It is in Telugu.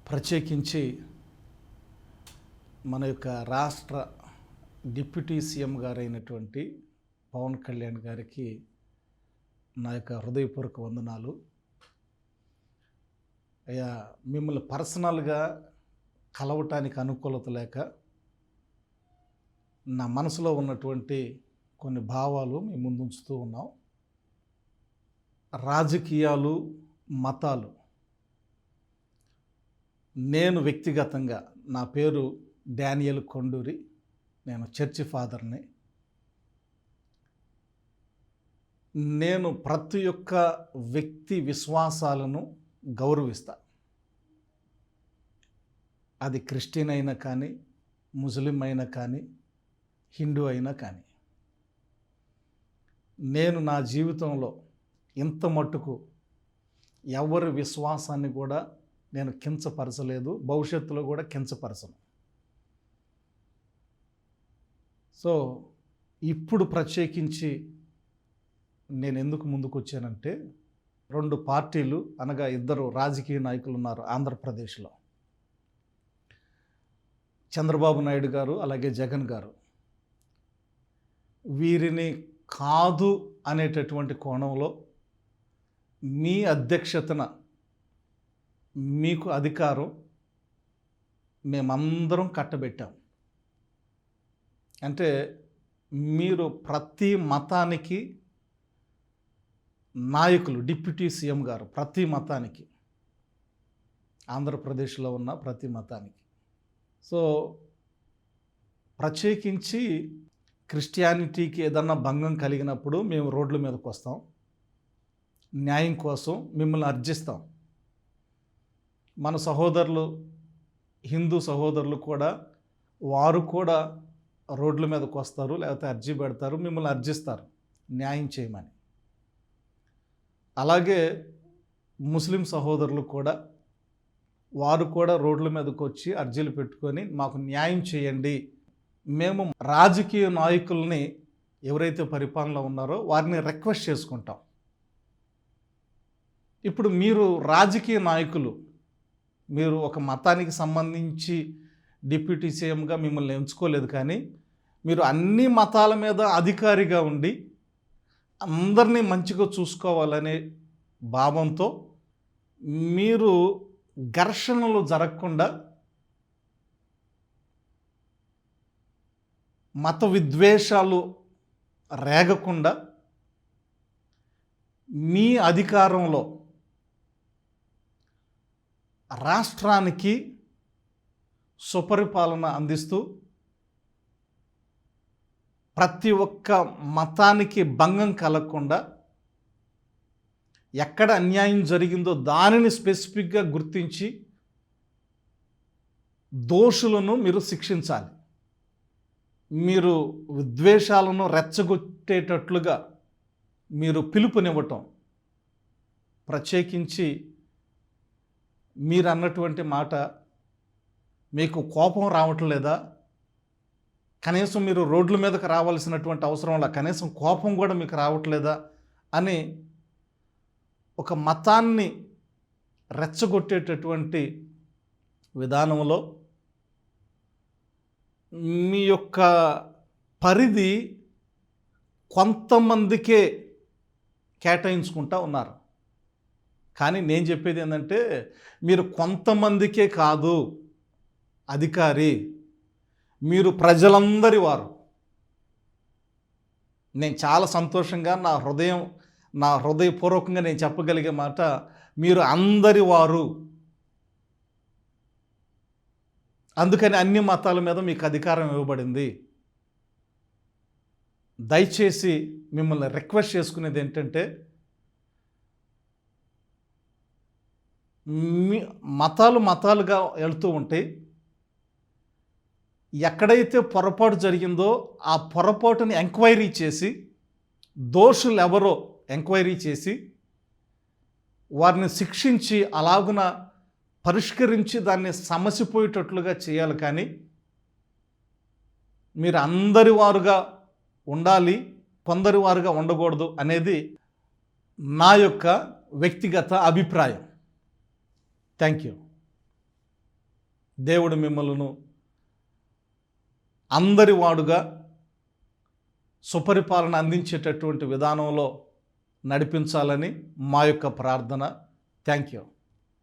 ప్రత్యేకించి మన యొక్క రాష్ట్ర డిప్యూటీ సీఎం గారైనటువంటి పవన్ కళ్యాణ్ గారికి నా యొక్క హృదయపూర్వక వందనాలు. అయ్యా, మిమ్మల్ని పర్సనల్గా కలవటానికి అనుకూలత లేక నా మనసులో ఉన్నటువంటి కొన్ని భావాలు మీ ముందు ఉంచుతూ ఉన్నాం. రాజకీయాలు, మతాలు, నేను వ్యక్తిగతంగా నా పేరు డానియల్ కొండూరి, నేను చర్చి ఫాదర్ని. నేను ప్రతి ఒక్క వ్యక్తి విశ్వాసాలను గౌరవిస్తా. అది క్రిస్టియన్ అయినా కానీ, ముస్లిం అయినా కానీ, హిందూ అయినా కానీ. నేను నా జీవితంలో ఇంత మట్టుకు ఎవరి విశ్వాసాన్ని కూడా నేను కించపరచలేదు, భవిష్యత్తులో కూడా కించపరచను. సో ఇప్పుడు ప్రత్యేకించి నేను ఎందుకు ముందుకు వచ్చానంటే, రెండు పార్టీలు అనగా ఇద్దరు రాజకీయ నాయకులు ఉన్నారు ఆంధ్రప్రదేశ్లో, చంద్రబాబు నాయుడు గారు అలాగే జగన్ గారు. వీరిని కాదు అనేటటువంటి కోణంలో మీ అధ్యక్షతన మీకు అధికారం మేమందరం కట్టబెట్టాం. అంటే మీరు ప్రతి మతానికి నాయకులు, డిప్యూటీ సీఎం గారు ప్రతి మతానికి, ఆంధ్రప్రదేశ్లో ఉన్న ప్రతి మతానికి. సో ప్రత్యేకించి క్రిస్టియానిటీకి ఏదన్నా భంగం కలిగినప్పుడు మేము రోడ్ల మీదకి వస్తాం, న్యాయం కోసం మిమ్మల్ని అర్జిస్తాం. మన సహోదరులు, హిందూ సహోదరులు కూడా, వారు కూడా రోడ్ల మీదకి వస్తారు, లేకపోతే అర్జీ పెడతారు, మిమ్మల్ని అర్జిస్తారు న్యాయం చేయమని. అలాగే ముస్లిం సహోదరులు కూడా, వారు కూడా రోడ్ల మీదకి వచ్చి అర్జీలు పెట్టుకొని మాకు న్యాయం చేయండి. మేము రాజకీయ నాయకుల్ని, ఎవరైతే పరిపాలనలో ఉన్నారో వారిని రిక్వెస్ట్ చేసుకుంటాం. ఇప్పుడు మీరు రాజకీయ నాయకులు, మీరు ఒక మతానికి సంబంధించి డిప్యూటీ సీఎంగా మిమ్మల్ని ఎంచుకోలేదు, కానీ మీరు అన్ని మతాల మీద అధికారిగా ఉండి అందరినీ మంచిగా చూసుకోవాలనే భావంతో మీరు ఘర్షణలు జరగకుండా, మత విద్వేషాలు రేగకుండా మీ అధికారంలో రాష్ట్రానికి సుపరిపాలన అందిస్తూ ప్రతి ఒక్క మతానికి భంగం కలగకుండా, ఎక్కడ అన్యాయం జరిగిందో దానిని స్పెసిఫిక్గా గుర్తించి దోషులను మీరు శిక్షించాలి. మీరు విద్వేషాలను రెచ్చగొట్టేటట్లుగా మీరు పిలుపునివ్వటం, ప్రత్యేకించి మీరు అన్నటువంటి మాట మీకు కోపం రావటం లేదా, కనీసం మీరు రోడ్ల మీదకి రావాల్సినటువంటి అవసరం వల్ల కనీసం కోపం కూడా మీకు రావట్లేదా అని ఒక మతాన్ని రెచ్చగొట్టేటటువంటి విధానంలో మీ యొక్క పరిధి కొంతమందికే కేటాయించుకుంటూ ఉన్నారు. కానీ నేను చెప్పేది ఏంటంటే, మీరు కొంతమందికే కాదు అధికారి, మీరు ప్రజలందరి వారు. నేను చాలా సంతోషంగా నా హృదయపూర్వకంగా నేను చెప్పగలిగే మాట, మీరు అందరి వారు. అందుకని అన్ని మతాల మీద మీకు అధికారం ఇవ్వబడింది. దయచేసి మిమ్మల్ని రిక్వెస్ట్ చేసుకునేది ఏంటంటే, మతాలుగా వెళ్తూ ఉంటే ఎక్కడైతే పొరపాటు జరిగిందో ఆ పొరపాటుని ఎంక్వైరీ చేసి, దోషులు ఎవరో ఎంక్వైరీ చేసి వారిని శిక్షించి అలాగున పరిష్కరించి దాన్ని సమసిపోయేటట్లుగా చేయాలి. కానీ మీరు అందరి వారుగా ఉండాలి, కొందరి వారుగా ఉండకూడదు అనేది నా యొక్క వ్యక్తిగత అభిప్రాయం. Thank you. దేవుడు మిమ్మల్ని అందరి వాడుగా సుపరిపాలన అందించేటటువంటి విధానంలో నడిపించాలని మా యొక్క ప్రార్థన. Thank you.